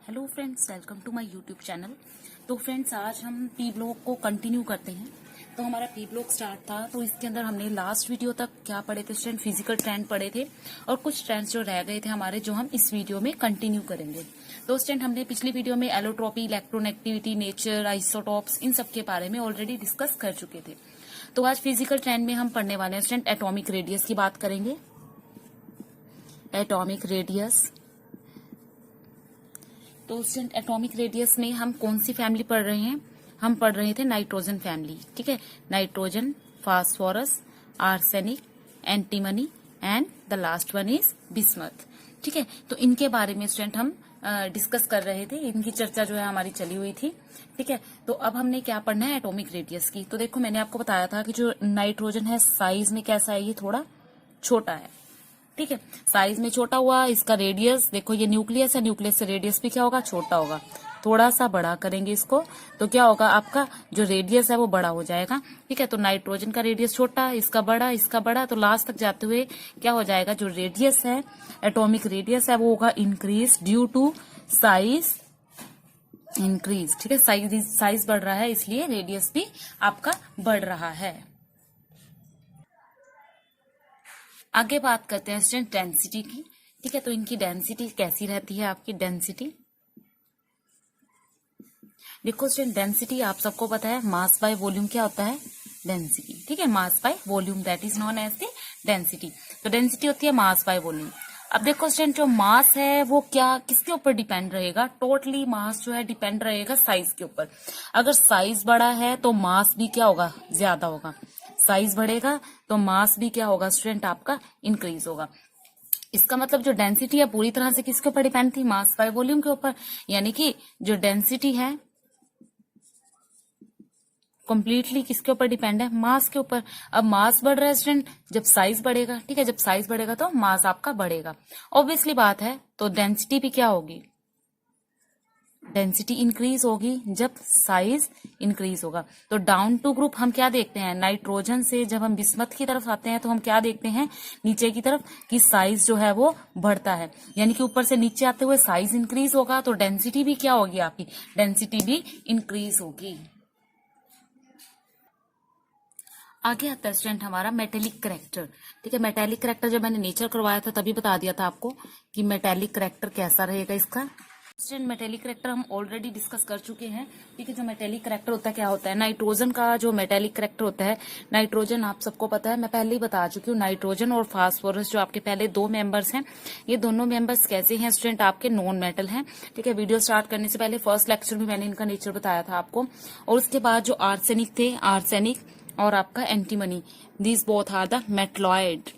Hello friends, welcome to my YouTube channel. तो friends, आज हम पी ब्लॉक को कंटिन्यू करते हैं। तो हमारा पी ब्लॉक स्टार्ट था, तो इसके अंदर हमने लास्ट वीडियो तक क्या पढ़े थे स्टूडेंट, फिजिकल ट्रेंड पढ़े थे और कुछ ट्रेंड्स जो रह गए थे हमारे, जो हम इस वीडियो में कंटिन्यू करेंगे। तो स्टूडेंट, हमने पिछली वीडियो में एलोट्रोपी, इलेक्ट्रोनेगेटिविटी, नेचर, आइसोटॉप्स, इन सब के बारे में ऑलरेडी डिस्कस कर चुके थे। तो आज फिजिकल ट्रेंड में हम पढ़ने वाले हैं स्टूडेंट, एटॉमिक रेडियस की बात करेंगे। Atomic radius. तो स्टूडेंट, एटॉमिक रेडियस में हम कौन सी फैमिली पढ़ रहे हैं? हम पढ़ रहे थे नाइट्रोजन फैमिली। ठीक है, nitrogen, phosphorus, arsenic, antimony and the last one is bismuth. ठीक है, तो इनके बारे में स्टूडेंट हम डिस्कस कर रहे थे, इनकी चर्चा जो है हमारी चली हुई थी। ठीक है, तो अब हमने क्या पढ़ना है, एटॉमिक रेडियस की। तो देखो, मैंने आपको बताया था कि जो नाइट्रोजन है साइज में कैसा है, ये थोड़ा छोटा है। ठीक है, साइज में छोटा हुआ, इसका रेडियस देखो, ये न्यूक्लियस है, न्यूक्लियस से रेडियस भी क्या होगा, छोटा होगा। थोड़ा सा बड़ा करेंगे इसको तो क्या होगा, आपका जो रेडियस है वो बड़ा हो जाएगा। ठीक है, तो नाइट्रोजन का रेडियस छोटा, इसका बड़ा, तो लास्ट तक जाते हुए क्या हो जाएगा, जो रेडियस है, एटॉमिक रेडियस है, वो होगा increase due to size increase. ठीक है, साइज बढ़ रहा है, इसलिए रेडियस भी आपका बढ़ रहा है। आगे बात करते हैं स्टूडेंट डेंसिटी की। ठीक है, तो इनकी डेंसिटी कैसी रहती है, आपकी डेंसिटी देखो स्टूडेंट, डेंसिटी आप सबको पता है, मास बाय वॉल्यूम क्या होता है, डेंसिटी। ठीक है, mass by volume, that is known as the density. तो डेंसिटी होती है मास बाय वॉल्यूम। अब देखो स्टूडेंट, जो मास है वो क्या किसके ऊपर डिपेंड रहेगा, टोटली मास जो है डिपेंड रहेगा साइज के ऊपर। अगर साइज बड़ा है तो मास भी क्या होगा, ज्यादा होगा। साइज बढ़ेगा तो मास भी क्या होगा स्टूडेंट, आपका इंक्रीज होगा। इसका मतलब जो डेंसिटी है पूरी तरह से किसके ऊपर डिपेंड थी, मास बाय वॉल्यूम के ऊपर। यानी कि जो डेंसिटी है कंप्लीटली किसके ऊपर डिपेंड है, मास के ऊपर। अब मास बढ़ रहा है स्टूडेंट, जब साइज बढ़ेगा। ठीक है, जब साइज बढ़ेगा तो मास आपका बढ़ेगा, ऑब्वियसली बात है। तो डेंसिटी भी क्या होगी, डेंसिटी इंक्रीज होगी जब साइज इंक्रीज होगा। तो डाउन टू ग्रुप हम क्या देखते हैं, नाइट्रोजन से जब हम बिस्मथ की तरफ आते हैं तो हम क्या देखते हैं, नीचे की तरफ कि साइज जो है वो बढ़ता है। यानी कि ऊपर से नीचे आते हुए साइज इंक्रीज होगा, तो डेंसिटी भी क्या होगी, आपकी डेंसिटी भी इंक्रीज होगी। आगे आता है स्टूडेंट हमारा मेटेलिक करेक्टर। ठीक है, मेटेलिक करेक्टर जब मैंने नेचर करवाया था तभी बता दिया था आपको कि मेटेलिक करेक्टर कैसा रहेगा इसका। स्टूडेंट, मेटेलिक करेक्टर हम ऑलरेडी डिस्कस कर चुके हैं। ठीक है, जो मेटेलिक करेक्टर होता है क्या होता है, नाइट्रोजन का जो मेटेलिक करेक्टर होता है, नाइट्रोजन आप सबको पता है, मैं पहले ही बता चुकी हूँ, नाइट्रोजन और फास्फोरस जो आपके पहले दो मेंबर्स हैं, ये दोनों मेंबर्स कैसे हैं स्टूडेंट, आपके नॉन मेटल हैं। ठीक है, वीडियो स्टार्ट करने से पहले फर्स्ट लेक्चर में मैंने इनका नेचर बताया था आपको। और उसके बाद जो आर्सेनिक थे, आर्सेनिक और आपका antimony, these both are the metalloid.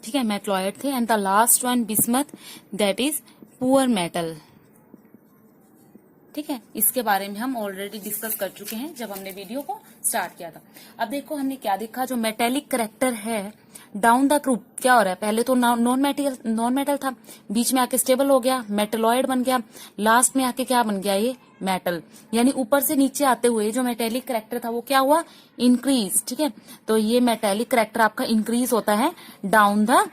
ठीक है, मेटलॉइड थे। And the last one bismuth, that is poor metal. ठीक है, इसके बारे में हम ऑलरेडी डिस्कस कर चुके हैं जब हमने वीडियो को स्टार्ट किया था। अब देखो हमने क्या देखा, जो मेटेलिक करेक्टर है डाउन द ग्रुप क्या हो रहा है, पहले तो नॉन मेटल था, बीच में आके स्टेबल हो गया, मेटलॉइड बन गया, लास्ट में आके क्या बन गया, ये मेटल। यानी ऊपर से नीचे आते हुए जो मेटेलिक करेक्टर था वो क्या हुआ, इंक्रीज। ठीक है, तो ये मेटेलिक करेक्टर आपका इंक्रीज होता है डाउन द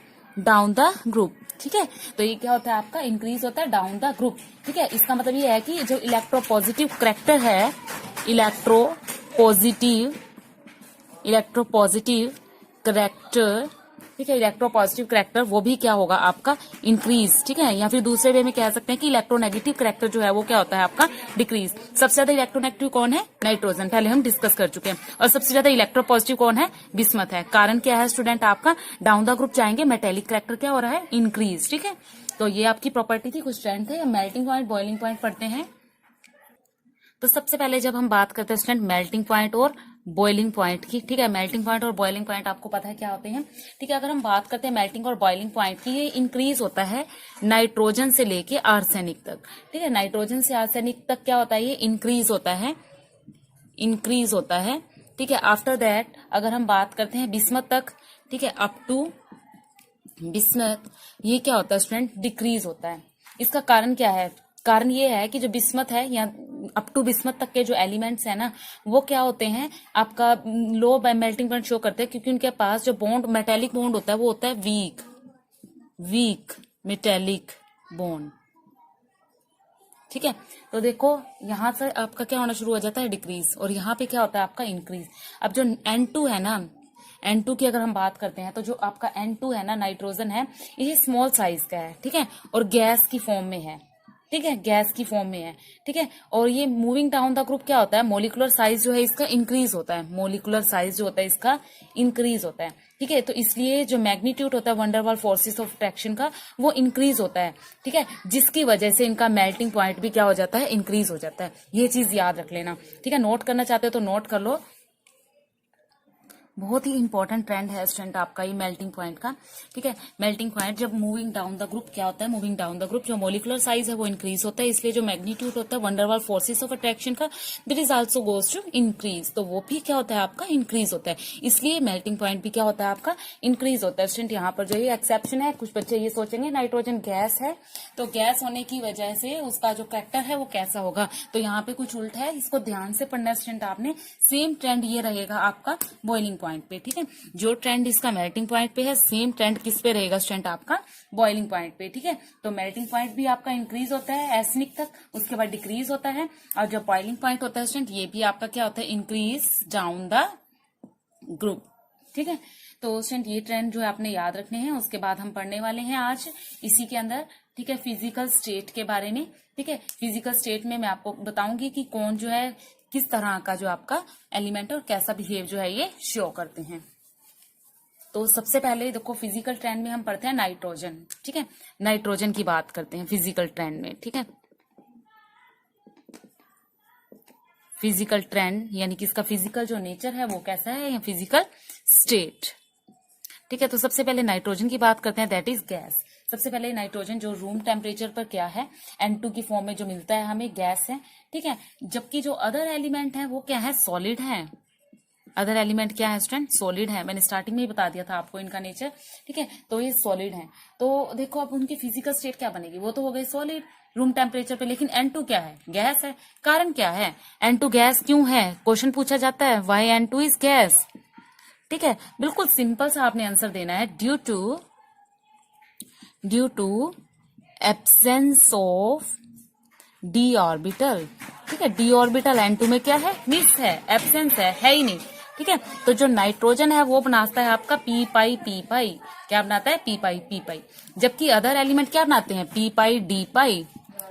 ग्रुप। ठीक है, तो ये क्या होता है, आपका इंक्रीज होता है डाउन द ग्रुप। ठीक है, इसका मतलब ये है कि जो इलेक्ट्रोपॉजिटिव करेक्टर है, इलेक्ट्रोपॉजिटिव करेक्टर, ठीक है, इलेक्ट्रोपॉजिटिव करेक्टर वो भी क्या होगा, आपका इंक्रीज। ठीक है, या फिर दूसरे वे में कह सकते हैं कि इलेक्ट्रोनेगेटिव करेक्टर जो है वो क्या होता है, आपका डिक्रीज। सबसे ज्यादा इलेक्ट्रोनेगेटिव कौन है, नाइट्रोजन, पहले हम डिस्कस कर चुके हैं। और सबसे ज्यादा इलेक्ट्रोपॉजिटिव कौन है, बिस्मथ है। कारण क्या है स्टूडेंट, आपका डाउन द ग्रुप जाएंगे, मेटेलिक करेक्टर क्या हो रहा है, इंक्रीज। ठीक है, तो ये आपकी प्रॉपर्टी थी, कुछ ट्रेंड थे। मेल्टिंग पॉइंट, बॉइलिंग पॉइंट पढ़ते हैं। तो सबसे पहले जब हम बात करते हैं स्टूडेंट मेल्टिंग पॉइंट और बॉइलिंग पॉइंट की। ठीक है, मेल्टिंग पॉइंट और बॉइलिंग पॉइंट आपको पता है क्या होते हैं। ठीक है, अगर हम बात करते हैं मेल्टिंग और बॉइलिंग पॉइंट की, ये इंक्रीज होता है नाइट्रोजन से लेके आर्सेनिक तक। ठीक है, नाइट्रोजन से आर्सेनिक तक क्या होता है, ये इंक्रीज होता है। ठीक है, आफ्टर दैट अगर हम बात करते हैं बिस्मथ तक, ठीक है, अप टू बिस्मथ, ये क्या होता है स्टूडेंट, डिक्रीज होता है। इसका कारण क्या है, कारण ये है कि जो बिस्मथ है या अप टू बिस्मथ तक के जो एलिमेंट्स है ना, वो क्या होते हैं, आपका लो मेल्टिंग पॉइंट शो करते हैं, क्योंकि उनके पास जो बॉन्ड, मेटेलिक बॉन्ड होता है वो होता है वीक मेटेलिक बॉन्ड। ठीक है। तो देखो यहाँ से आपका क्या होना शुरू हो जाता है, डिक्रीज, और यहाँ पे क्या होता है आपका इंक्रीज। अब जो N2 है ना, N2 की अगर हम बात करते हैं तो जो आपका N2 है ना, नाइट्रोजन है, ये स्मॉल साइज का है, ठीक है, और गैस की फॉर्म में है, ठीक है, गैस की फॉर्म में है, ठीक है। और ये मूविंग डाउन द ग्रुप क्या होता है, मोलिकुलर साइज जो है इसका इंक्रीज होता है, मोलिकुलर साइज जो होता है इसका इंक्रीज होता है, ठीक है। तो इसलिए जो मैग्नीट्यूड होता है वंडरवाल फोर्सेस ऑफ अट्रैक्शन का, वो इंक्रीज होता है, ठीक है, जिसकी वजह से इनका मेल्टिंग पॉइंट भी क्या हो जाता है, इंक्रीज हो जाता है। ये चीज याद रख लेना, ठीक है। नोट करना चाहते हो तो नोट कर लो। बहुत ही इंपॉर्टेंट ट्रेंड है स्टूडेंट आपका ये मेल्टिंग पॉइंट का, ठीक है। मेल्टिंग पॉइंट जब मूविंग डाउन द ग्रुप क्या होता है, मूविंग डाउन द ग्रुप जो मोलिकुलर साइज है वो इंक्रीज होता है, इसलिए जो मैग्नीट्यूड होता है वंडरवाल फोर्सेस ऑफ अट्रैक्शन का, that is also goes to increase, तो वो भी क्या होता है आपका, इंक्रीज होता है, इसलिए मेल्टिंग पॉइंट भी क्या होता है आपका, इंक्रीज होता है। स्टूडेंट यहाँ पर जो ये एक्सेप्शन है, कुछ बच्चे ये सोचेंगे नाइट्रोजन गैस है, तो गैस होने की वजह से उसका जो कैरेक्टर है वो कैसा होगा, तो यहाँ पे कुछ उल्टा है, इसको ध्यान से पढ़ना स्टूडेंट आपने। सेम ट्रेंड ये रहेगा आपका बॉइलिंग पॉइंट पे, ठीक है। जो ट्रेंड इसका मेल्टिंग पॉइंट पे है, सेम ट्रेंड किस पे रहेगा स्टूडेंट आपका, बॉइलिंग पॉइंट पे, ठीक है। तो मेल्टिंग पॉइंट भी आपका इंक्रीज होता है एसिनिक तक, उसके बाद डिक्रीज होता है, और जो बॉइलिंग पॉइंट होता है स्टूडेंट ये भी आपका क्या होता है, इंक्रीज डाउन द ग्रुप, ठीक है। तो स्टूडेंट ये ट्रेंड जो है आपने याद रखने हैं। उसके बाद हम पढ़ने वाले हैं आज इसी के अंदर, ठीक है, फिजिकल स्टेट के बारे में, ठीक है। फिजिकल स्टेट में मैं आपको बताऊंगी कि कौन जो है किस तरह का जो आपका एलिमेंट और कैसा बिहेव जो है ये शो करते हैं। तो सबसे पहले देखो फिजिकल ट्रेंड में हम पढ़ते हैं नाइट्रोजन, ठीक है, नाइट्रोजन की बात करते हैं फिजिकल ट्रेंड में, ठीक है। फिजिकल ट्रेंड यानी कि इसका फिजिकल जो नेचर है वो कैसा है, या फिजिकल स्टेट, ठीक है। तो सबसे पहले नाइट्रोजन की बात करते हैं, दैट इज गैस। सबसे पहले नाइट्रोजन जो रूम टेम्परेचर पर क्या है, N2 की फॉर्म में जो मिलता है हमें, गैस है, ठीक है। जबकि जो अदर एलिमेंट है वो क्या है, सॉलिड है। अदर एलिमेंट क्या है स्टूडेंट, सॉलिड है, मैंने स्टार्टिंग में ही बता दिया था आपको इनका नेचर, ठीक है। तो ये सॉलिड है, तो देखो अब उनकी फिजिकल स्टेट क्या बनेगी, वो तो हो गई सॉलिड रूम टेम्परेचर पे, लेकिन N2 क्या है, गैस है। कारण क्या है, N2 गैस क्यों है, क्वेश्चन पूछा जाता है, व्हाई N2 इज गैस, ठीक है। बिल्कुल सिंपल सा आपने आंसर देना है, due to absence of D orbital, ठीक है। डी ऑर्बिटल N2 में क्या है, मिस है, एब्सेंस है ही नहीं, ठीक है। तो जो नाइट्रोजन है वो बनाता है आपका पी पाई, क्या बनाता है, पी पाई, जबकि अदर एलिमेंट क्या बनाते हैं, पी पाई डी पाई,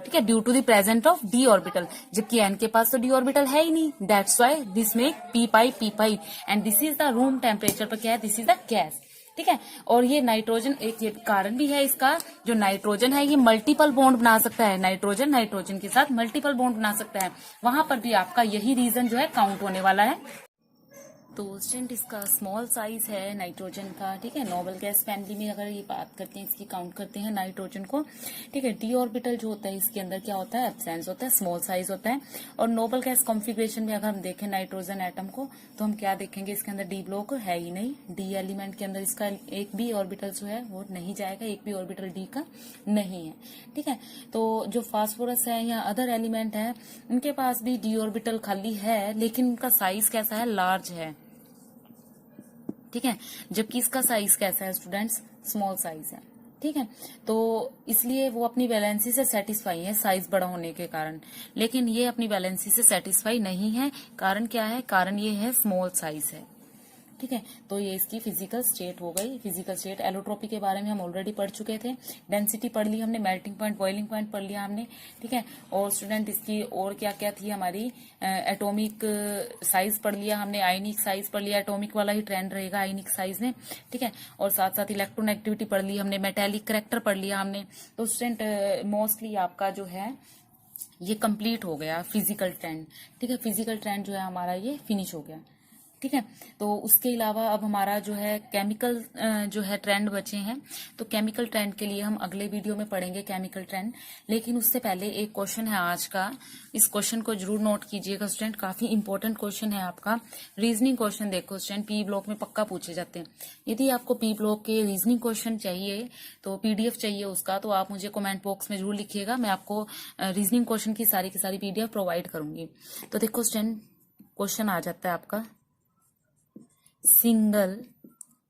ठीक है, due to the present of D orbital, जबकि एन के पास तो डी ऑर्बिटल है ही नहीं, that's why this make P pi and this is the room temperature पर क्या है, दिस इज द गैस, ठीक है। और ये नाइट्रोजन एक ये कारण भी है इसका, जो नाइट्रोजन है ये मल्टीपल बॉन्ड बना सकता है, नाइट्रोजन के साथ मल्टीपल बॉन्ड बना सकता है, वहां पर भी आपका यही रीजन जो है काउंट होने वाला है। तो स्टूडेंट इसका स्मॉल साइज है नाइट्रोजन का, ठीक है। नोबल गैस फैमिली में अगर ये बात करते हैं, इसकी काउंट करते हैं नाइट्रोजन को, ठीक है। डी ऑर्बिटल जो होता है इसके अंदर क्या होता है, एब्सेंस होता है, स्मॉल साइज होता है। और नोबल गैस कॉन्फ़िगरेशन में अगर हम देखें नाइट्रोजन एटम को, तो हम क्या देखेंगे, इसके अंदर डी ब्लॉक है ही नहीं, डी एलिमेंट के अंदर इसका एक भी ऑर्बिटल जो है वो नहीं जाएगा, एक भी ऑर्बिटल डी का नहीं है, ठीक है। तो जो फास्फोरस है या अदर एलिमेंट है उनके पास भी डी ऑर्बिटल खाली है, लेकिन उनका साइज कैसा है, लार्ज है, ठीक है। जबकि इसका साइज कैसा है स्टूडेंट्स, स्मॉल साइज है, ठीक है। तो इसलिए वो अपनी वैलेंसी से सेटिस्फाई है साइज बड़ा होने के कारण, लेकिन ये अपनी वैलेंसी से सेटिस्फाई नहीं है। कारण क्या है, कारण ये है स्मॉल साइज है, ठीक है। तो ये इसकी फिजिकल स्टेट हो गई। फिजिकल स्टेट एलोट्रोपी के बारे में हम ऑलरेडी पढ़ चुके थे, डेंसिटी पढ़ ली हमने, मेल्टिंग पॉइंट, बॉइलिंग पॉइंट पढ़ लिया हमने, ठीक है। और स्टूडेंट इसकी और क्या क्या थी हमारी, एटॉमिक साइज पढ़ लिया हमने, आयनिक साइज पढ़ लिया, एटॉमिक वाला ही ट्रेंड रहेगा आयनिक साइज में, ठीक है। और साथ साथ इलेक्ट्रोनेगेटिविटी पढ़ ली हमने, मेटेलिक करेक्टर पढ़ लिया हमने। तो स्टूडेंट मोस्टली आपका जो है ये कंप्लीट हो गया फिजिकल ट्रेंड, ठीक है। फिजिकल ट्रेंड जो है हमारा ये फिनिश हो गया, ठीक है। तो उसके अलावा अब हमारा जो है केमिकल जो है ट्रेंड बचे हैं, तो केमिकल ट्रेंड के लिए हम अगले वीडियो में पढ़ेंगे केमिकल ट्रेंड। लेकिन उससे पहले एक क्वेश्चन है आज का, इस क्वेश्चन को जरूर नोट कीजिएगा स्टूडेंट, काफी इंपॉर्टेंट क्वेश्चन है आपका। रीजनिंग क्वेश्चन देखो स्टूडेंट, पी ब्लॉक में पक्का पूछे जाते हैं। यदि आपको पी ब्लॉक के रीजनिंग क्वेश्चन चाहिए, तो पीडीएफ चाहिए उसका, तो आप मुझे कमेंट बॉक्स में जरूर लिखिएगा, मैं आपको रीजनिंग क्वेश्चन की सारी पीडीएफ प्रोवाइड करूंगी। तो देखो स्टूडेंट क्वेश्चन आ जाता है आपका, single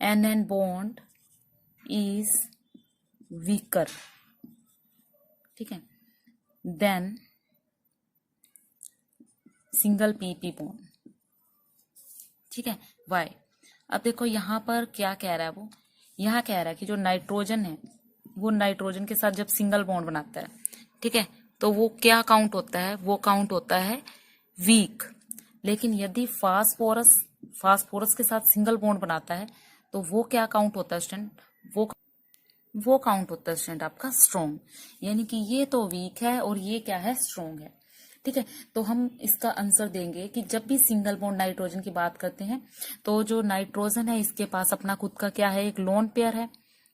NN bond is weaker, ठीक है, then सिंगल PP बॉन्ड, ठीक है, वाई। अब देखो यहाँ पर क्या कह रहा है, वो यहाँ कह रहा है कि जो नाइट्रोजन है वो नाइट्रोजन के साथ जब सिंगल बॉन्ड बनाता है, ठीक है, तो वो क्या काउंट होता है, वो काउंट होता है वीक। लेकिन यदि फास्फोरस के साथ सिंगल बॉन्ड बनाता है तो वो क्या काउंट होता है स्टूडेंट, वो काउंट होता है स्टूडेंट आपका स्ट्रॉन्ग। यानी कि ये तो वीक है और ये क्या है, स्ट्रॉन्ग है, ठीक है। तो हम इसका आंसर देंगे कि जब भी सिंगल बॉन्ड नाइट्रोजन की बात करते हैं तो जो नाइट्रोजन है इसके पास अपना खुद का क्या है, एक लोन पेयर है,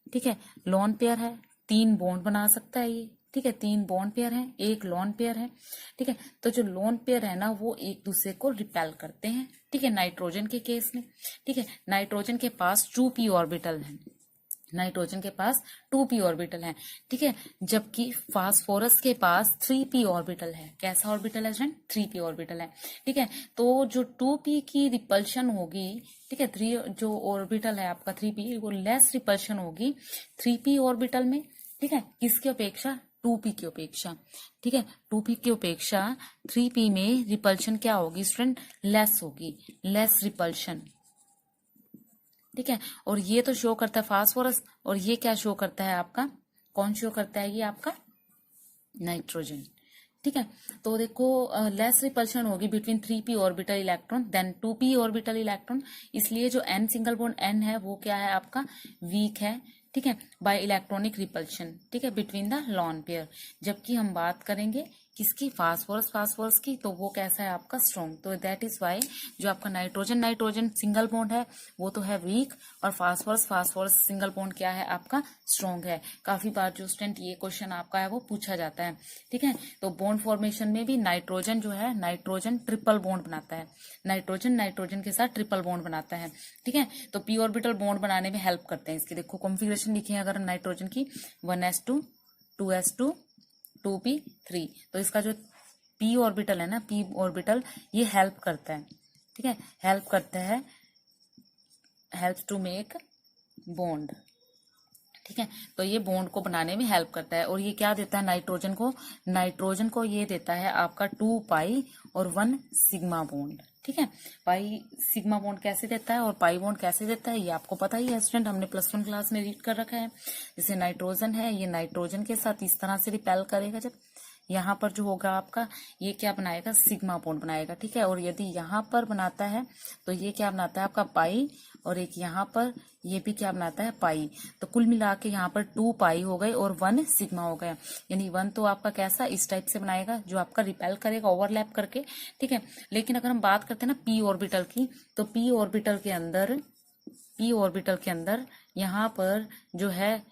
ठीक है, लोन पेयर है, 3 बॉन्ड बना सकता है ये, ठीक है, 3 बॉन्ड पेयर है, एक लोन पेयर है, ठीक है। तो जो लोन पेयर है ना वो एक दूसरे को रिपेल करते हैं, ठीक है, नाइट्रोजन के केस में, ठीक है। नाइट्रोजन के पास 2p ऑर्बिटल है, नाइट्रोजन के पास 2p ऑर्बिटल है, ठीक है, जबकि फास्फोरस के पास 3p ऑर्बिटल है। कैसा ऑर्बिटल है स्टूडेंट, 3p ऑर्बिटल है, ठीक है। तो जो 2p की रिपल्शन होगी, ठीक है, 3 जो ऑर्बिटल है आपका 3p, वो लेस रिपल्शन होगी 3p ऑर्बिटल में, ठीक है, किसकी अपेक्षा, 2p की अपेक्षा, ठीक है, 2p की अपेक्षा 3p में रिपल्शन क्या होगी स्टूडेंट, लेस होगी, लेस रिपल्शन, ठीक है। और ये तो शो करता है फास्फोरस, और ये क्या शो करता है आपका, कौन शो करता है, ये आपका नाइट्रोजन, ठीक है। तो देखो लेस रिपल्शन होगी between 3p orbital electron than 2p orbital electron, इसलिए जो n सिंगल बॉन्ड n है वो क्या है आपका, वीक है, ठीक है, बाय इलेक्ट्रॉनिक रिपल्शन, ठीक है, बिटवीन द लोन पेयर। जबकि हम बात करेंगे किसकी, फास्फोरस की, तो वो कैसा है आपका, स्ट्रॉन्ग। तो दैट इज वाई जो आपका नाइट्रोजन सिंगल बॉन्ड है वो तो है वीक, और फास्फोरस सिंगल बॉन्ड क्या है आपका, स्ट्रॉन्ग है। काफी बार जो स्टूडेंट ये क्वेश्चन आपका है वो पूछा जाता है, ठीक है। तो बॉन्ड फॉर्मेशन में भी नाइट्रोजन जो है, नाइट्रोजन ट्रिपल बॉन्ड बनाता है, नाइट्रोजन के साथ ट्रिपल बॉन्ड बनाता है, ठीक है। तो p ऑर्बिटल बॉन्ड बनाने में हेल्प करते हैं इसके, देखो कॉन्फ़िगरेशन लिखे हैं अगर नाइट्रोजन की, 1s2 2s2 2p3, तो इसका जो p ऑर्बिटल है ना, p ऑर्बिटल ये हेल्प करता है, ठीक है, हेल्प करता है, हेल्प टू मेक बॉन्ड, ठीक है। तो ये बॉन्ड को बनाने में हेल्प करता है। और ये क्या देता है नाइट्रोजन को ये देता है आपका 2 पाई और 1 सिग्मा बॉन्ड, ठीक है। पाई सिग्मा बॉन्ड कैसे देता है और पाई बॉन्ड कैसे देता है ये आपको पता ही है स्टूडेंट, हमने +1 क्लास में रीड कर रखा है। जैसे नाइट्रोजन है, ये नाइट्रोजन के साथ इस तरह से रिपेल करेगा, जब यहाँ पर जो होगा आपका ये क्या बनाएगा, सिग्मा बॉन्ड बनाएगा, ठीक है। और यदि यहाँ पर बनाता है तो ये क्या बनाता है आपका पाई, और एक यहाँ पर ये भी क्या बनाता है, पाई। तो कुल मिला के यहाँ पर 2 पाई हो गए और 1 सिग्मा हो गया, यानी 1 तो आपका कैसा इस टाइप से बनाएगा जो आपका रिपेल करेगा ओवरलैप करके, ठीक है। लेकिन अगर हम बात करते हैं ना p ऑर्बिटल की, तो p ऑर्बिटल के अंदर यहाँ पर जो है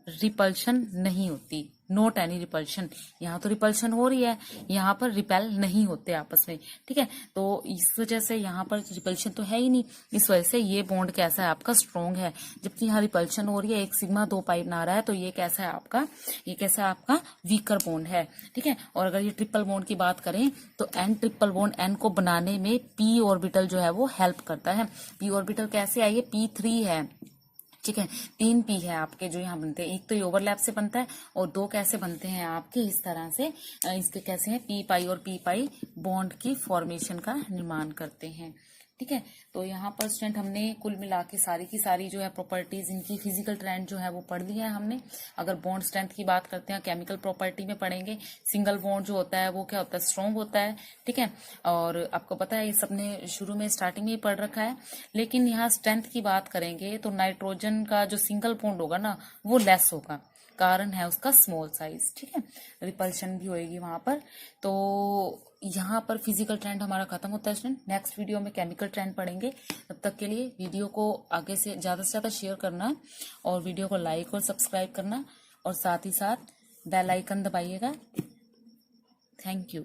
रिपल्शन नहीं होती, नॉट एनी रिपल्शन। यहाँ तो रिपल्शन हो रही है, यहाँ पर रिपेल नहीं होते आपस में, ठीक है। तो इस वजह से यहाँ पर रिपल्शन तो है ही नहीं, इस वजह से ये बॉन्ड कैसा है आपका, स्ट्रॉन्ग है। जबकि यहाँ रिपल्शन हो रही है, 1 सिग्मा 2 पाई बना रहा है, तो ये कैसा है आपका, ये कैसा है आपका, वीकर बॉन्ड है, ठीक है। और अगर ये ट्रिपल बॉन्ड की बात करें तो n ट्रिपल बॉन्ड n को बनाने में p ऑर्बिटल जो है वो हेल्प करता है। p ऑर्बिटल कैसे आई है, p3 है, ठीक है, 3 p है आपके जो यहाँ बनते हैं, एक तो ये ओवरलैप से बनता है और 2 कैसे बनते हैं आपके इस तरह से, इसके कैसे हैं, p पाई और p पाई बॉन्ड की फॉर्मेशन का निर्माण करते हैं, ठीक है। तो यहाँ पर स्टूडेंट हमने कुल मिला के सारी की सारी जो है प्रॉपर्टीज, इनकी फिजिकल ट्रेंड जो है वो पढ़ लिया है हमने। अगर बॉन्ड स्ट्रेंथ की बात करते हैं केमिकल प्रॉपर्टी में पढ़ेंगे, सिंगल बॉन्ड जो होता है वो क्या होता है, स्ट्रॉन्ग होता है, ठीक है। और आपको पता है ये सबने शुरू में स्टार्टिंग में ही पढ़ रखा है। लेकिन यहाँ स्ट्रेंथ की बात करेंगे तो नाइट्रोजन का जो सिंगल बॉन्ड होगा ना वो लेस होगा, कारण है उसका स्मॉल साइज, ठीक है, रिपल्शन भी होएगी वहां पर। तो यहाँ पर फिजिकल ट्रेंड हमारा खत्म होता है स्टूडेंट, नेक्स्ट वीडियो में केमिकल ट्रेंड पढ़ेंगे। तब तक के लिए वीडियो को आगे से ज्यादा शेयर करना और वीडियो को लाइक और सब्सक्राइब करना, और साथ ही साथ बेल आइकन दबाइएगा। Thank you.